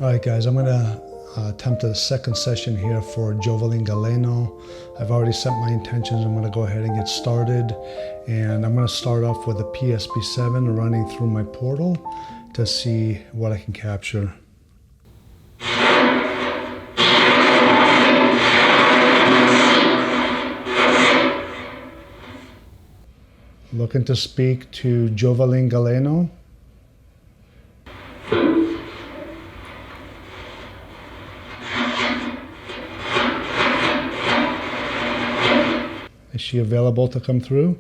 Alright guys, I'm going to attempt a second session here for Jovelyn Galleno. I've already set my intentions. I'm going to go ahead and get started. And I'm going to start off with a PSP7 running through my portal to see what I can capture. Looking to speak to Jovelyn Galleno. Is she available to come through?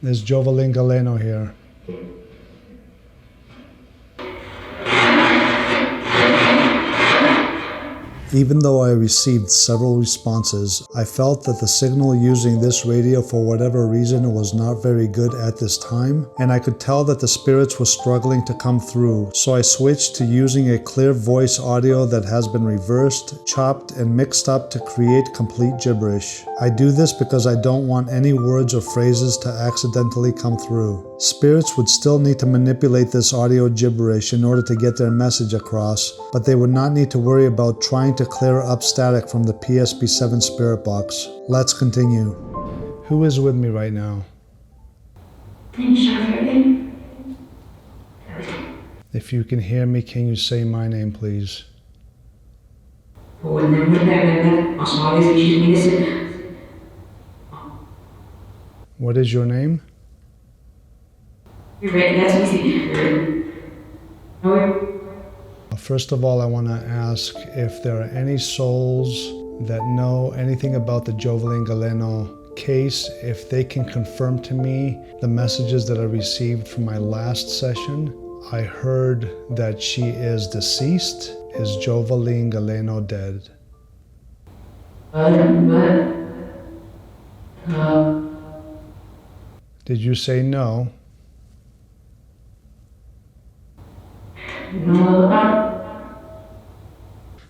There's Jovelyn Galleno here. Even though I received several responses, I felt that the signal using this radio for whatever reason was not very good at this time, and I could tell that the spirits were struggling to come through, so I switched to using a clear voice audio that has been reversed, chopped, and mixed up to create complete gibberish. I do this because I don't want any words or phrases to accidentally come through. Spirits would still need to manipulate this audio gibberish in order to get their message across, but they would not need to worry about trying to clear up static from the PSP7 spirit box. Let's continue. Who is with me right now? If you can hear me, can you say my name, please? What is your name? First of all, I want to ask if there are any souls that know anything about the Jovelyn Galleno case, if they can confirm to me the messages that I received from my last session. I heard that she is deceased. Is Jovelyn Galleno dead? Did you say no?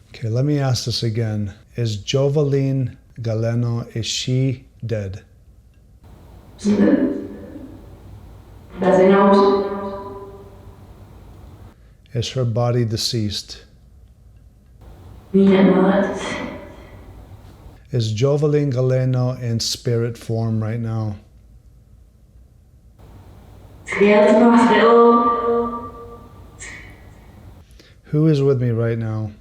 Okay, let me ask this again. Is Jovelyn Galleno, is she dead? Is her body deceased? Is Jovelyn Galleno in spirit form right now? Who is with me right now?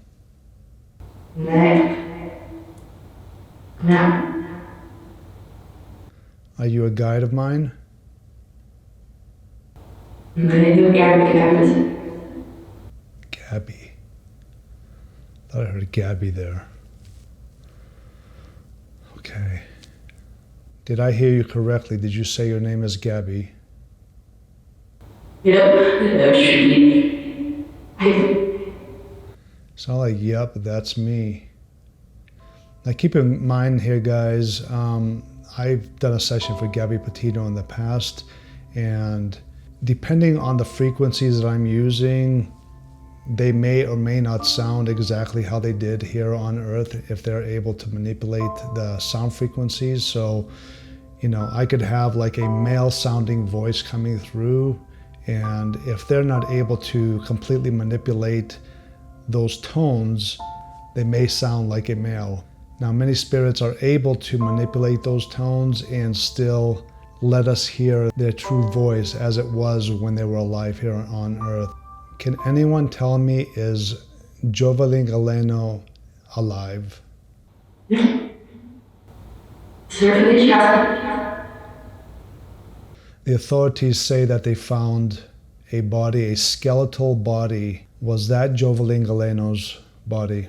Are you a guide of mine? Gabby. Thought I heard Gabby there. Okay. Did I hear you correctly? Did you say your name is Gabby? It's not like, yep, that's me. Now keep in mind here, guys, I've done a session for Gabby Petito in the past, and depending on the frequencies that I'm using, they may or may not sound exactly how they did here on Earth if they're able to manipulate the sound frequencies. So, you know, I could have like a male sounding voice coming through, and if they're not able to completely manipulate those tones, they may sound like a male. Now, many spirits are able to manipulate those tones and still let us hear their true voice as it was when they were alive here on Earth. Can anyone tell me, is Jovelyn Galleno alive? The authorities say that they found a body, a skeletal body. Was that Jovelyn Galleno's body?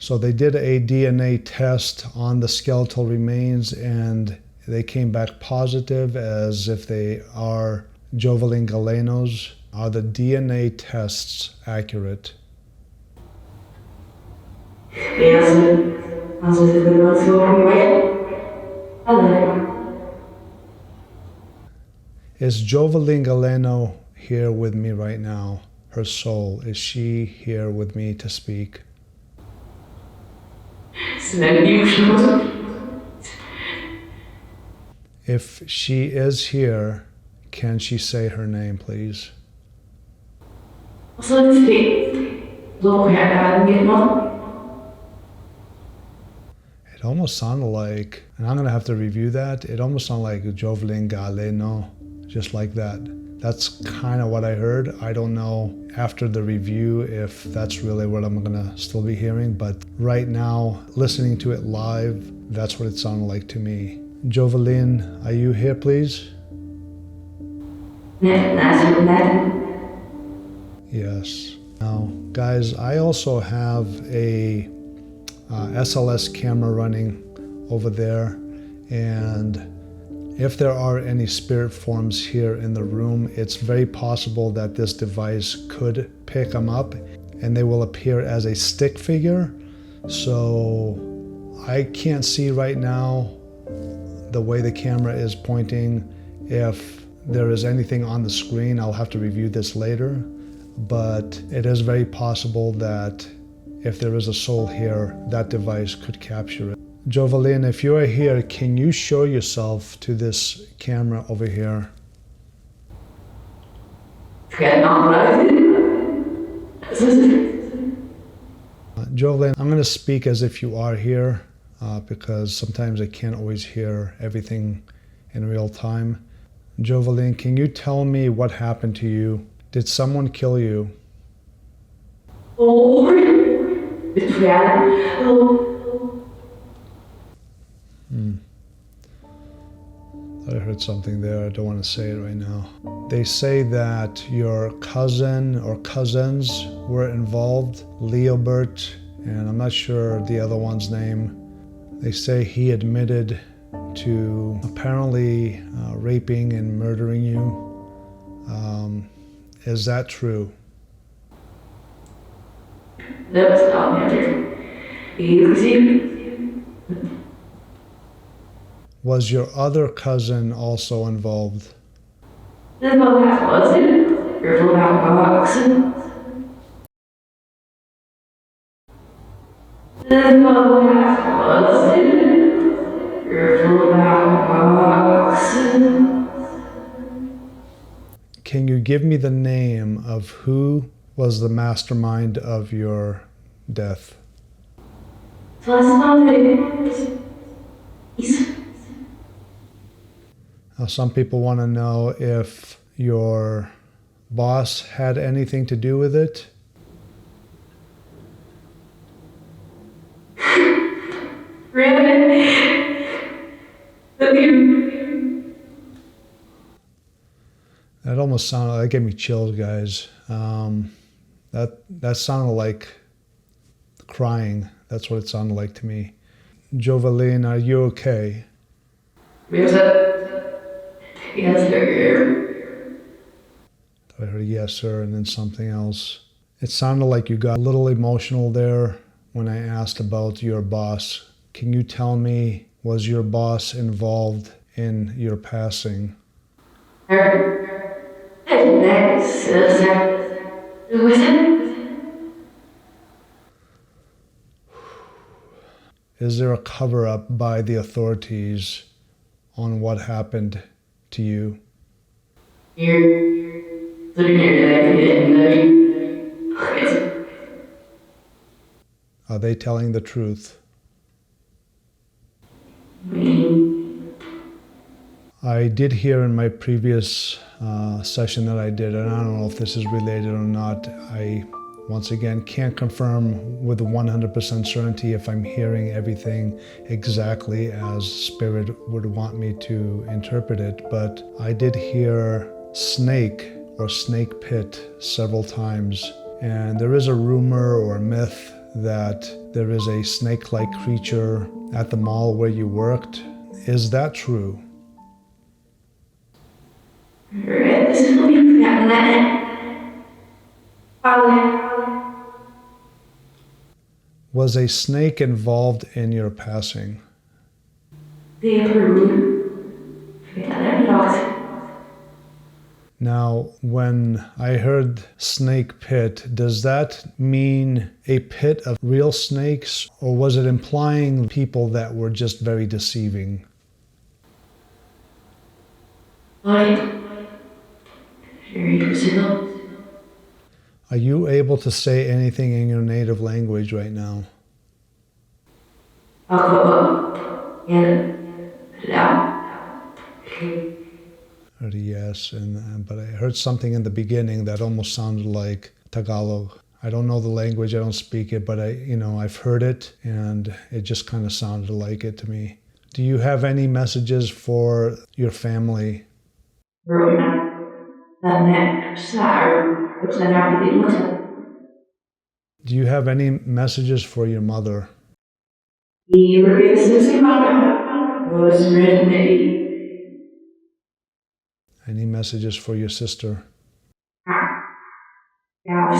So they did a DNA test on the skeletal remains and they came back positive as if they are Jovelyn Galleno's. Are the DNA tests accurate? Is Jovelyn Galleno here with me right now? Her soul, is she here with me to speak? If she is here, can she say her name, please? It almost sounded like, and I'm going to have to review that, it almost sounded like Jovelyn Galleno, just like that. That's kind of what I heard. I don't know after the review if that's really what I'm going to still be hearing, but right now, listening to it live, that's what it sounded like to me. Jovelyn, are you here, please? Yes. Now, guys, I also have a SLS camera running over there, and if there are any spirit forms here in the room, it's very possible that this device could pick them up and they will appear as a stick figure. So I can't see right now the way the camera is pointing if there is anything on the screen. I'll have to review this later, but it is very possible that if there is a soul here, that device could capture it. Jovelyn, if you are here, can you show yourself to this camera over here? Jovelyn, I'm going to speak as if you are here because sometimes I can't always hear everything in real time. Jovelyn, can you tell me what happened to you? Did someone kill you? I heard something there. I don't want to say it right now. They say that your cousin or cousins were involved, Leobert, and I'm not sure the other one's name. They say he admitted to apparently raping and murdering you. Is that true? Was your other cousin also involved? Can you give me the name of who was the mastermind of your death? Now, some people want to know if your boss had anything to do with it. That almost sounded, that gave me chills, guys. That sounded like crying. That's what it sounded like to me. Jovelyn, are you okay? Yes, sir. I heard a yes, sir, and then something else. It sounded like you got a little emotional there when I asked about your boss. Can you tell me, was your boss involved in your passing? Is there a cover-up by the authorities on what happened to you? Are they telling the truth? I did hear in my previous session that I did, and I don't know if this is related or not. I, once again, can't confirm with 100% certainty if I'm hearing everything exactly as Spirit would want me to interpret it, but I did hear snake or snake pit several times. And there is a rumor or a myth that there is a snake-like creature at the mall where you worked. Is that true? Was a snake involved in your passing? Now, when I heard snake pit, does that mean a pit of real snakes, or was it implying people that were just very deceiving? Are you able to say anything in your native language right now? Yes, but I heard something in the beginning that almost sounded like Tagalog. I don't know the language, I don't speak it, but I've heard it, and it just kind of sounded like it to me. Do you have any messages for your family? Do you have any messages for your mother? Any messages for your sister? And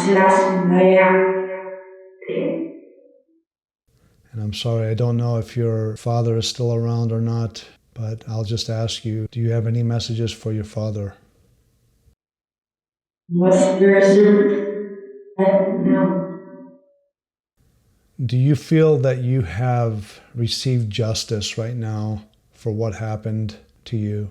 I'm sorry, I don't know if your father is still around or not, but I'll just ask you, do you have any messages for your father? Do you feel that you have received justice right now for what happened to you?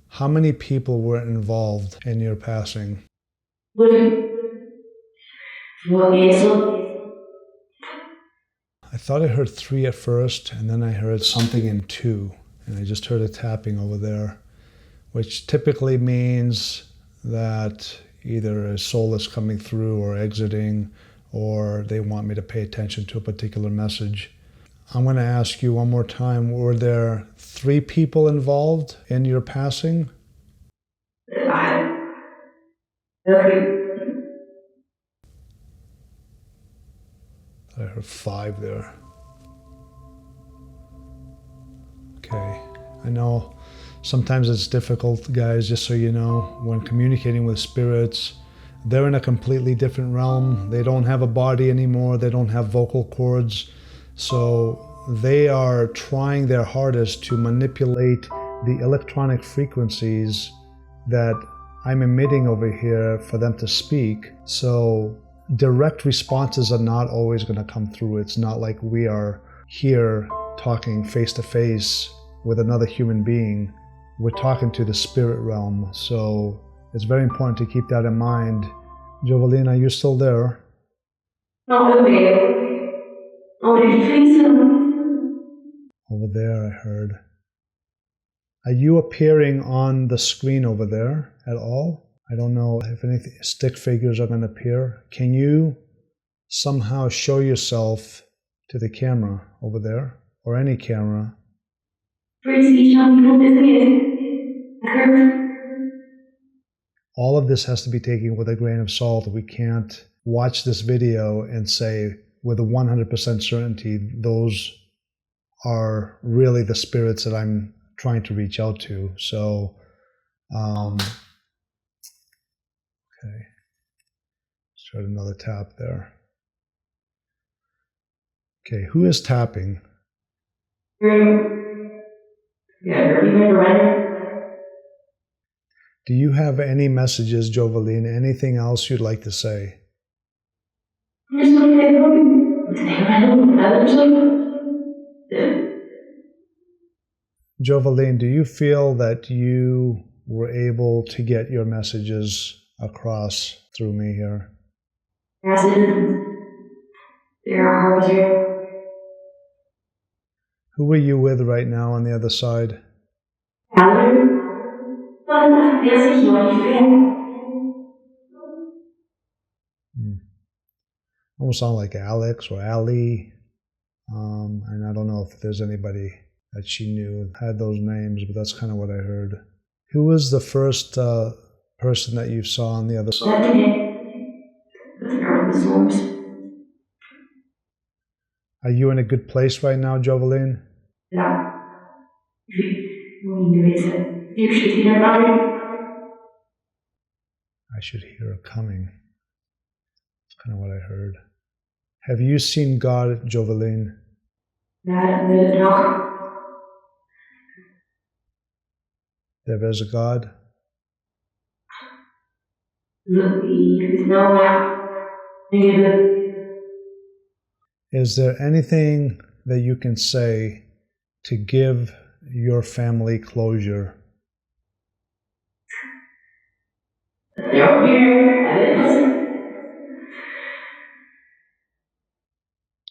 How many people were involved in your passing? I thought I heard 3 at first, and then I heard something in 2, and I just heard a tapping over there, which typically means that either a soul is coming through or exiting, or they want me to pay attention to a particular message. I'm going to ask you one more time, were there 3 people involved in your passing? I heard 5 there. Okay, I know sometimes it's difficult, guys, just so you know, when communicating with spirits, they're in a completely different realm. They don't have a body anymore. They don't have vocal cords. So they are trying their hardest to manipulate the electronic frequencies that I'm emitting over here for them to speak. So direct responses are not always going to come through. It's not like we are here talking face to face with another human being. We're talking to the spirit realm. So it's very important to keep that in mind. Jovelyn, are you still there? Over there, I heard. Are you appearing on the screen over there at all? I don't know if any stick figures are going to appear. Can you somehow show yourself to the camera over there, or any camera? All of this has to be taken with a grain of salt. We can't watch this video and say with a 100% certainty those are really the spirits that I'm trying to reach out to. So, okay. Let's try another tap there. Okay, who is tapping? Do you have any messages, Jovelyn? Anything else you'd like to say? Jovelyn, do you feel that you were able to get your messages across through me here? Who are you with right now on the other side? Almost sound like Alex or Ali. And I don't know if there's anybody that she knew had those names, but that's kind of what I heard. Who was the first person that you saw on the other side? Are you in a good place right now, Jovelyn? I should hear her coming. That's kind of what I heard. Have you seen God, Jovelyn? there is a God? Is there anything that you can say to give your family closure?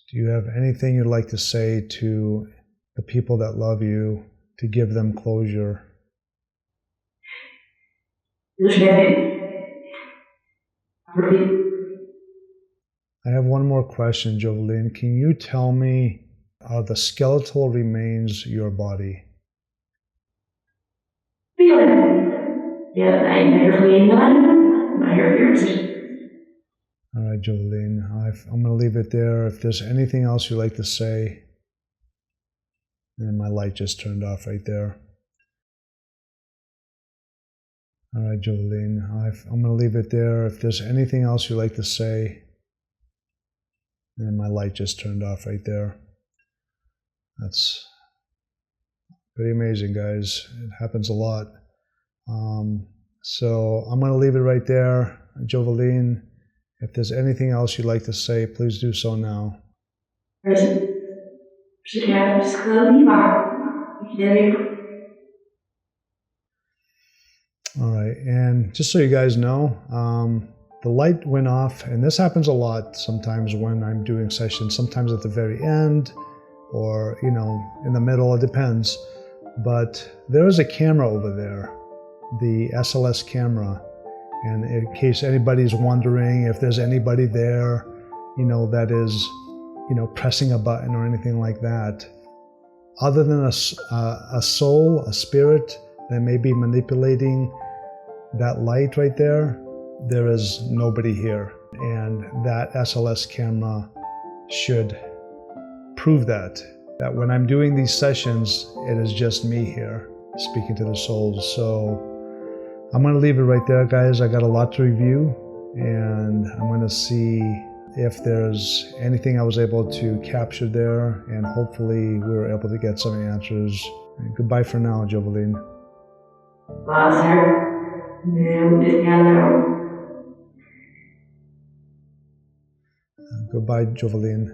Do you have anything you'd like to say to the people that love you to give them closure? I have one more question, Jovelyn. Can you tell me, are the skeletal remains your body? All right, Jovelyn, I'm going to leave it there. If there's anything else you'd like to say, and my light just turned off right there. All right, Jovelyn, I'm going to leave it there. If there's anything else you'd like to say, and my light just turned off right there. That's pretty amazing, guys. It happens a lot. So I'm going to leave it right there. Jovelyn, if there's anything else you'd like to say, please do so now. All right, and just so you guys know, the light went off, and this happens a lot sometimes when I'm doing sessions, sometimes at the very end or, you know, in the middle, it depends. But there is a camera over there, the SLS camera. And in case anybody's wondering if there's anybody there, you know, that is, you know, pressing a button or anything like that, other than a soul, a spirit that may be manipulating that light right there, there is nobody here. And that SLS camera should prove that when I'm doing these sessions, it is just me here speaking to the souls. So I'm going to leave it right there, guys. I got a lot to review, and I'm going to see if there's anything I was able to capture there, and hopefully we were able to get some answers. And goodbye for now, Jovelyn. Goodbye, Jovelyn.